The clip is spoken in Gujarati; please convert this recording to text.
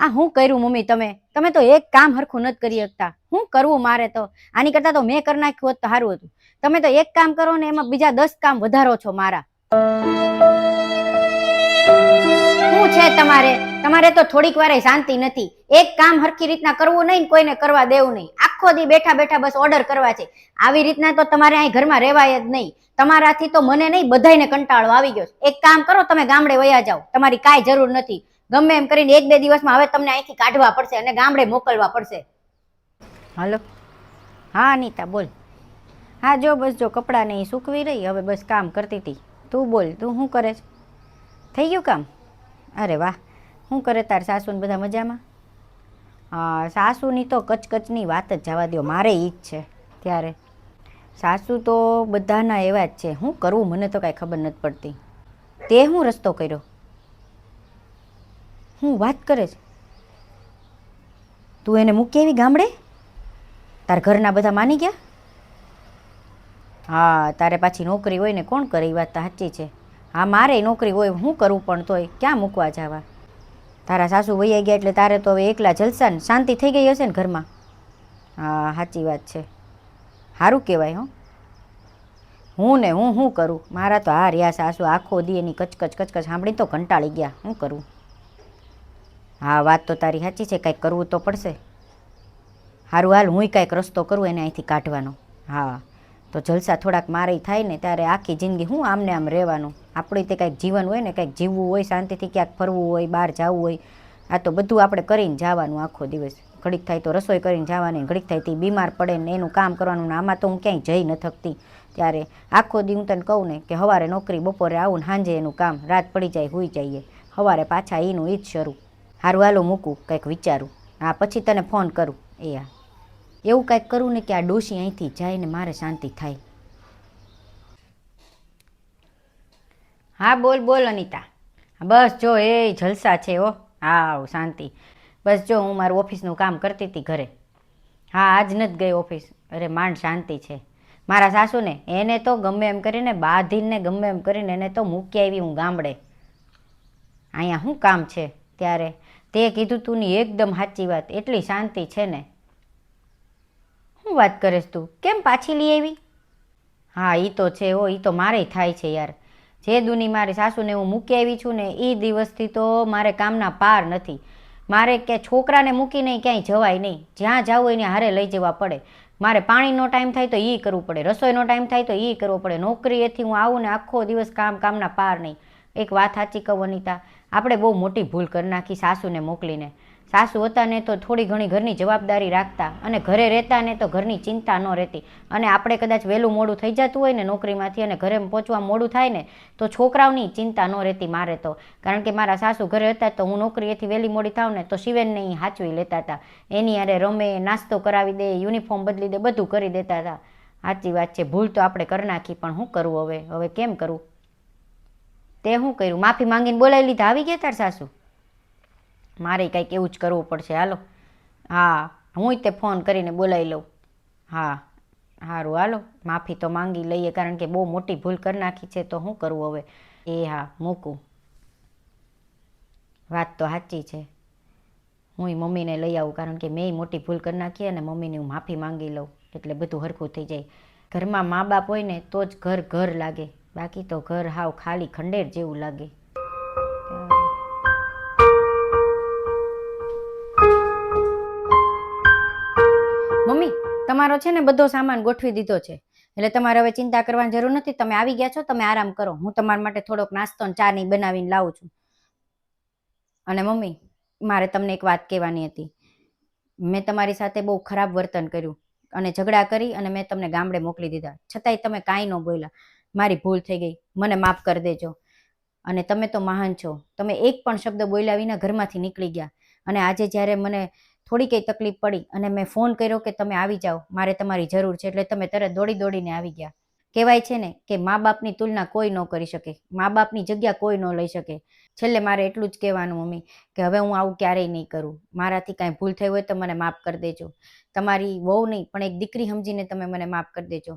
આ હું કર્યું મમ્મી? તમે તમે તો એક કામ હરખું નથી કરી શકતા. શું કરવું મારે તો? આની કરતા તો મેં કરી નાખ્યું હોત તો સારું હતું. તમે તો એક કામ કરો ને એમાં બીજા 10 કામ વધારો છો મારા. શું છે તમારે? તમારે તો થોડીક વારે શાંતિ નથી. એક કામ હરખી રીતના કરવું નહીં, કોઈને કરવા દેવું નહીં. આખો દી બેઠા બેઠા બસ ઓર્ડર કરવા છે. આવી રીતના તો તમારે અહીં ઘરમાં રહેવાય જ નહીં. તમારાથી તો મને નહીં, બધાયને કંટાળો આવી ગયો. એક કામ કરો, તમે ગામડે વયા જાઓ. તમારી કાંઈ જરૂર નથી. ગમે એમ કરીને 1-2 દિવસમાં હવે તમને અહીંથી કાઢવા પડશે અને ગામડે મોકલવા પડશે. હાલો. હા અનિતા બોલ. હા જો બસ જો કપડાં ને સૂકવી રહી, હવે બસ કામ કરતી હતી. તું બોલ, તું શું કરે છે? થઈ ગયું કામ? અરે વાહ. શું કરે તાર સાસુ ને બધા મજામાં? સાસુની તો કચકચની વાત જ જવા દો, મારે ઈ જ છે. ત્યારે સાસુ તો બધાના એવા જ છે. શું કરવું મને તો કાંઈ ખબર નથી પડતી. તે શું રસ્તો કર્યો? હું વાત કરે છે? તું એને મૂકી આવી ગામડે? તાર ઘરના બધા માની ગયા? હા તારે પાછી નોકરી હોય ને કોણ કરે? એ વાત તો સાચી છે. હા મારે નોકરી હોય, શું કરવું પણ તોય ક્યાં મૂકવા જવા? તારા સાસુ વૈયા ગયા એટલે તારે તો હવે એકલા જલસા ને શાંતિ થઈ ગઈ હશે ને ઘરમાં? હા સાચી વાત છે. સારું કહેવાય. હું ને હું શું કરું? મારા તો હા રહ્યા સાસુ આખો દી એની કચકચ કચકચ સાંભળીને તો કંટાળી ગયા. શું કરું? હા વાત તો તારી સાચી છે. કાંઈક કરવું તો પડશે. સારું હાલ હું કાંઈક રસ્તો કરું એને અહીંથી કાઢવાનો. હા તો જલસા થોડાક મારે થાય ને ત્યારે આખી જિંદગી હું આમને આમ રહેવાનું. આપણે તે કાંઈક જીવન હોય ને, કાંઈક જીવવું હોય, શાંતિથી ક્યાંક ફરવું હોય, બહાર જવું હોય. આ તો બધું આપણે કરીને જવાનું આખો દિવસ. ઘડીક થાય તો રસોઈ કરીને જવાની, ઘડીક થાય તે બીમાર પડે ને એનું કામ કરવાનું. ને આમાં તો હું ક્યાંય જઈ ન થકતી. ત્યારે આખો દી હું તને કહું ને કે સવારે નોકરી, બપોરે આવું ને સાંજે એનું કામ, રાત પડી જાય સૂઈ જઈએ, સવારે પાછા એનું ઈ જ શરૂ. સારું હાલો મૂકું, કંઈક વિચારું. હા પછી તને ફોન કરું. એ હા એવું કાંઈક કરું ને કે આ ડોશી અહીંથી જાય ને મારે શાંતિ થાય. હા બોલ બોલ અનિતા. બસ જો એ જલસા છે હો. હા શાંતિ. બસ જો હું મારું ઓફિસનું કામ કરતી હતી ઘરે. હા આજ નથી ગઈ ઓફિસ. અરે માંડ શાંતિ છે. મારા સાસુને એને તો ગમે એમ કરીને બાંધીને ગમે એમ કરીને એને તો મૂકી આવી હું ગામડે. અહીંયા શું કામ છે? ત્યારે તે કીધું તું ની એકદમ સાચી વાત. એટલી શાંતિ છે ને. શું વાત કરેશ તું? કેમ પાછી લઈ આવી? હા એ તો છે હો. એ તો મારે થાય છે યાર. જે દુની મારી સાસુને હું મૂકી આવી છું ને એ દિવસથી તો મારે કામના પાર નથી. મારે કે છોકરાને મૂકીને ક્યાંય જવાય નહીં. જ્યાં જવું હોય એને હારે લઈ જવા પડે. મારે પાણીનો ટાઈમ થાય તો એ કરવું પડે, રસોઈનો ટાઈમ થાય તો એ કરવો પડે. નોકરીએથી હું આવું ને આખો દિવસ કામના પાર નહીં. એક વાત સાચી કહું અનિતા, આપણે બહુ મોટી ભૂલ કરી નાખી સાસુને મોકલીને. સાસુ હતા ને તો થોડી ઘણી ઘરની જવાબદારી રાખતા અને ઘરે રહેતા ને તો ઘરની ચિંતા ન રહેતી. અને આપણે કદાચ વહેલું મોડું થઈ જતું હોય ને નોકરીમાંથી અને ઘરે પહોંચવા મોડું થાય ને તો છોકરાઓની ચિંતા ન રહેતી મારે તો. કારણ કે મારા સાસુ ઘરે હતા તો હું નોકરીએથી વહેલી મોડી થાવ ને તો શિવેનને એ સાચવી લેતા હતા. એની અરે રમે, નાસ્તો કરાવી દે, યુનિફોર્મ બદલી દે, બધું કરી દેતા હતા. સાચી વાત છે. ભૂલ તો આપણે કરી નાખી પણ શું કરવું હવે? હવે કેમ કરવું? તે શું કર્યું? માફી માંગીને બોલાવી લીધા? આવી ગયા તાર સાસુ? મારે કંઈક એવું જ કરવું પડશે. હાલો. હા હું તે ફોન કરીને બોલાવી લઉં. હા સારું હાલો. માફી તો માંગી લઈએ કારણ કે બહુ મોટી ભૂલ કરી નાખી છે તો શું કરવું હવે? એ હા મૂકું. વાત તો સાચી છે. હું મમ્મીને લઈ આવું કારણ કે મેં મોટી ભૂલ કરી નાખી અને મમ્મીને હું માફી માંગી લઉં એટલે બધું હરખું થઈ જાય. ઘરમાં મા બાપ હોય ને તો જ ઘર ઘર લાગે, બાકી તો ઘર હાવ ખાલી ખંડેર જેવું લાગે. મમ્મી તમારો છે ને બધો સામાન ગોઠવી દીધો છે એટલે તમારે હવે ચિંતા કરવાની જરૂર નથી. તમે આવી ગયા છો, તમે આરામ કરો. હું તમારા માટે થોડોક નાસ્તો ને ચા નહીં બનાવીને લાવું છું. અને મમ્મી મારે તમને એક વાત કહેવાની હતી. મેં તમારી સાથે બહુ ખરાબ વર્તન કર્યું અને ઝઘડા કરી અને મેં તમને ગામડે મોકલી દીધા. છતાંય તમે કાંઈ ન બોલ્યા. મારી ભૂલ થઈ ગઈ, મને માફ કરી દેજો. અને તમે તો મહાન છો. તમે એક પણ શબ્દ બોલ્યા વિના ઘરમાંથી નીકળી ગયા. અને આજે જ્યારે મને થોડી કંઈ તકલીફ પડી અને મેં ફોન કર્યો કે તમે આવી જાઓ, મારે તમારી જરૂર છે, એટલે તમે તરત દોડી દોડીને આવી ગયા. કહેવાય છે ને કે મા બાપની તુલના કોઈ ન કરી શકે, મા બાપની જગ્યા કોઈ ન લઈ શકે. છેલ્લે મારે એટલું જ કહેવાનું મમ્મી કે હવે હું આવું ક્યારેય નહીં કરું. મારાથી કાંઈ ભૂલ થઈ હોય તો મને માફ કરી દેજો. તમારી વહુ નહીં પણ એક દીકરી સમજીને તમે મને માફ કરી દેજો.